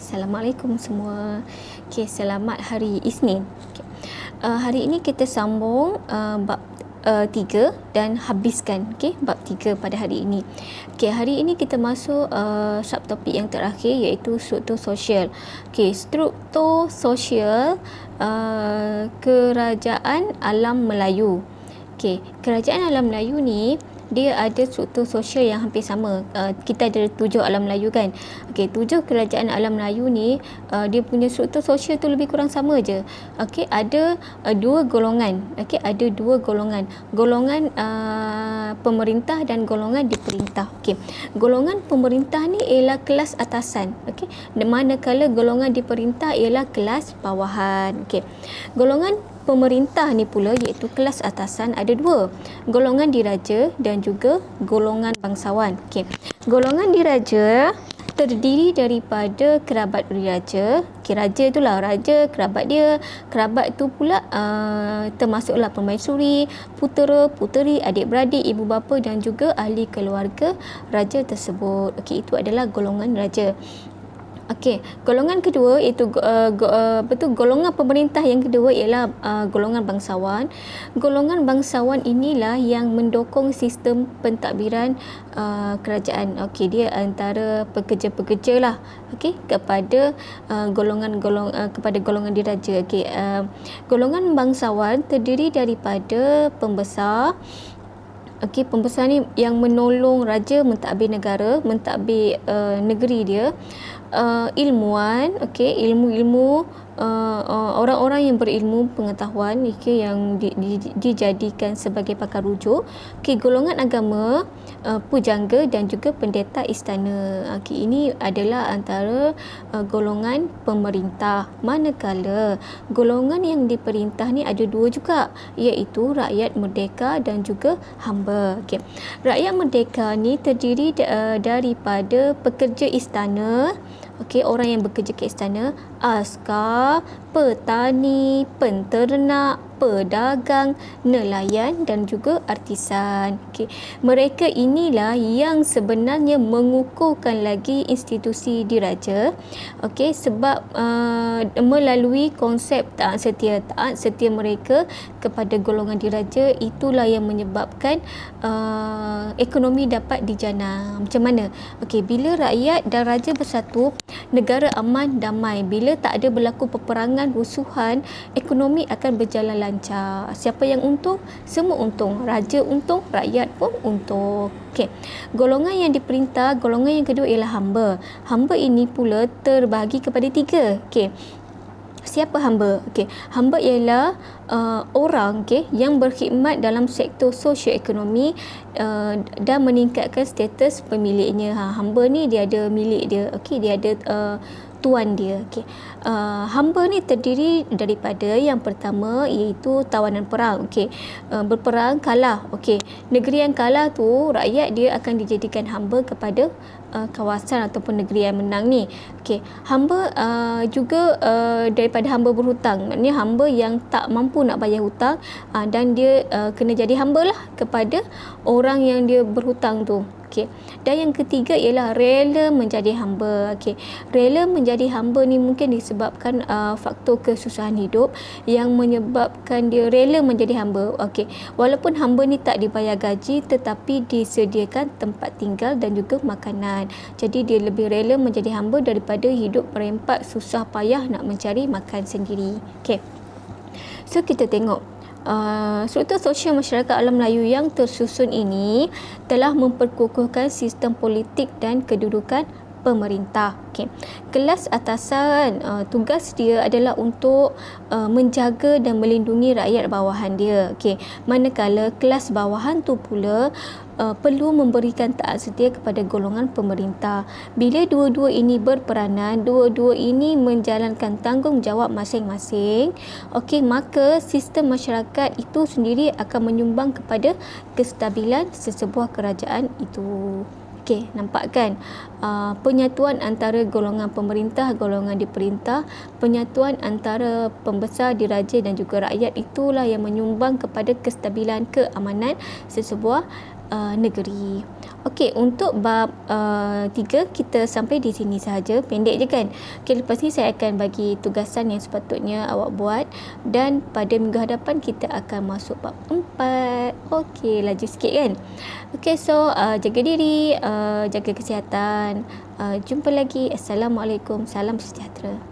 Assalamualaikum semua. Okey, selamat hari Isnin. Okay. Hari ini kita sambung bab 3 dan habiskan bab 3 pada hari ini. Okey, hari ini kita masuk subtopik yang terakhir iaitu struktur sosial. Okey, struktur sosial kerajaan alam Melayu. Okey, kerajaan alam Melayu ni dia ada struktur sosial yang hampir sama. Kita ada 7 alam Melayu kan. Okey, 7 kerajaan alam Melayu ni dia punya struktur sosial tu lebih kurang sama je. Okey, ada dua golongan. Okey, ada dua golongan. Golongan pemerintah dan golongan diperintah. Okey. Golongan pemerintah ni ialah kelas atasan. Okey. Manakala golongan diperintah ialah kelas bawahan. Okey. Golongan pemerintah ni pula iaitu kelas atasan ada dua, golongan diraja dan juga golongan bangsawan. Okey. Golongan diraja terdiri daripada kerabat diraja. Okey, raja itulah raja, kerabat dia. Kerabat tu pula termasuklah permaisuri, putera, puteri, adik-beradik, ibu bapa dan juga ahli keluarga raja tersebut. Okey, itu adalah golongan raja. Okey, golongan kedua iaitu golongan pemerintah yang kedua ialah golongan bangsawan. Golongan bangsawan inilah yang mendukung sistem pentadbiran kerajaan. Okey, dia antara pekerja-pekerja lah. Okey, kepada golongan diraja. Okey, golongan bangsawan terdiri daripada pembesar. Okey, pembesar ni yang menolong raja mentadbir negara, mentadbir negeri dia. Ilmuwan, okey, ilmu-ilmu orang-orang yang berilmu pengetahuan, okey, yang dijadikan sebagai pakar rujuk. Okey, golongan agama, pujangga dan juga pendeta istana. Okey, ini adalah antara golongan pemerintah. Manakala golongan yang diperintah ni ada dua juga, iaitu rakyat merdeka dan juga hamba. Okey. Rakyat merdeka ni terdiri daripada pekerja istana. Okey, orang yang bekerja ke istana, askar, petani, penternak, pedagang, nelayan dan juga artisan. Okey, mereka inilah yang sebenarnya mengukuhkan lagi institusi diraja. Okey, sebab melalui konsep taat setia mereka kepada golongan diraja, itulah yang menyebabkan ekonomi dapat dijana. Macam mana? Okey, bila rakyat dan raja bersatu, negara aman damai. Bila tak ada berlaku peperangan, rusuhan, ekonomi akan berjalan lancar. Siapa yang untung? Semua untung. Raja untung, rakyat pun untung. Okey. Golongan yang diperintah, golongan yang kedua ialah hamba. Hamba ini pula terbahagi kepada 3. Okey. Siapa hamba? Okey, hamba ialah orang yang berkhidmat dalam sektor sosioekonomi dan meningkatkan status pemiliknya. Hamba ni dia ada milik dia. Okey, dia ada tuan dia. Okey. Hamba ni terdiri daripada yang pertama iaitu tawanan perang. Okey. Berperang kalah. Okey. Negeri yang kalah tu rakyat dia akan dijadikan hamba kepada kawasan ataupun negeri yang menang ni. Okey. Hamba juga daripada hamba berhutang. Maknanya hamba yang tak mampu nak bayar hutang dan dia kena jadi hamba lah kepada orang yang dia berhutang tu. Okey. Dan yang ketiga ialah rela menjadi hamba. Okey. Rela menjadi hamba ni mungkin disebabkan faktor kesusahan hidup yang menyebabkan dia rela menjadi hamba. Okey. Walaupun hamba ni tak dibayar gaji tetapi disediakan tempat tinggal dan juga makanan. Jadi dia lebih rela menjadi hamba daripada hidup merempat susah payah nak mencari makan sendiri. Okey. So kita tengok struktur sosial masyarakat alam Melayu yang tersusun ini telah memperkukuhkan sistem politik dan kedudukan pemerintah. Okey. Kelas atasan tugas dia adalah untuk menjaga dan melindungi rakyat bawahan dia. Okey. Manakala kelas bawahan tu pula perlu memberikan taat setia kepada golongan pemerintah. Bila dua-dua ini berperanan, dua-dua ini menjalankan tanggungjawab masing-masing, okey, maka sistem masyarakat itu sendiri akan menyumbang kepada kestabilan sesebuah kerajaan itu. Okey, nampak kan? Penyatuan antara golongan pemerintah, golongan diperintah, penyatuan antara pembesar, diraja dan juga rakyat itulah yang menyumbang kepada kestabilan keamanan sesebuah negeri. Okey, untuk bab 3 kita sampai di sini sahaja, pendek je kan. Okey, lepas ni saya akan bagi tugasan yang sepatutnya awak buat, dan pada minggu hadapan kita akan masuk bab 4. Okey, laju sikit kan. Okey, so jaga diri, jaga kesihatan. Jumpa lagi. Assalamualaikum. Salam sejahtera.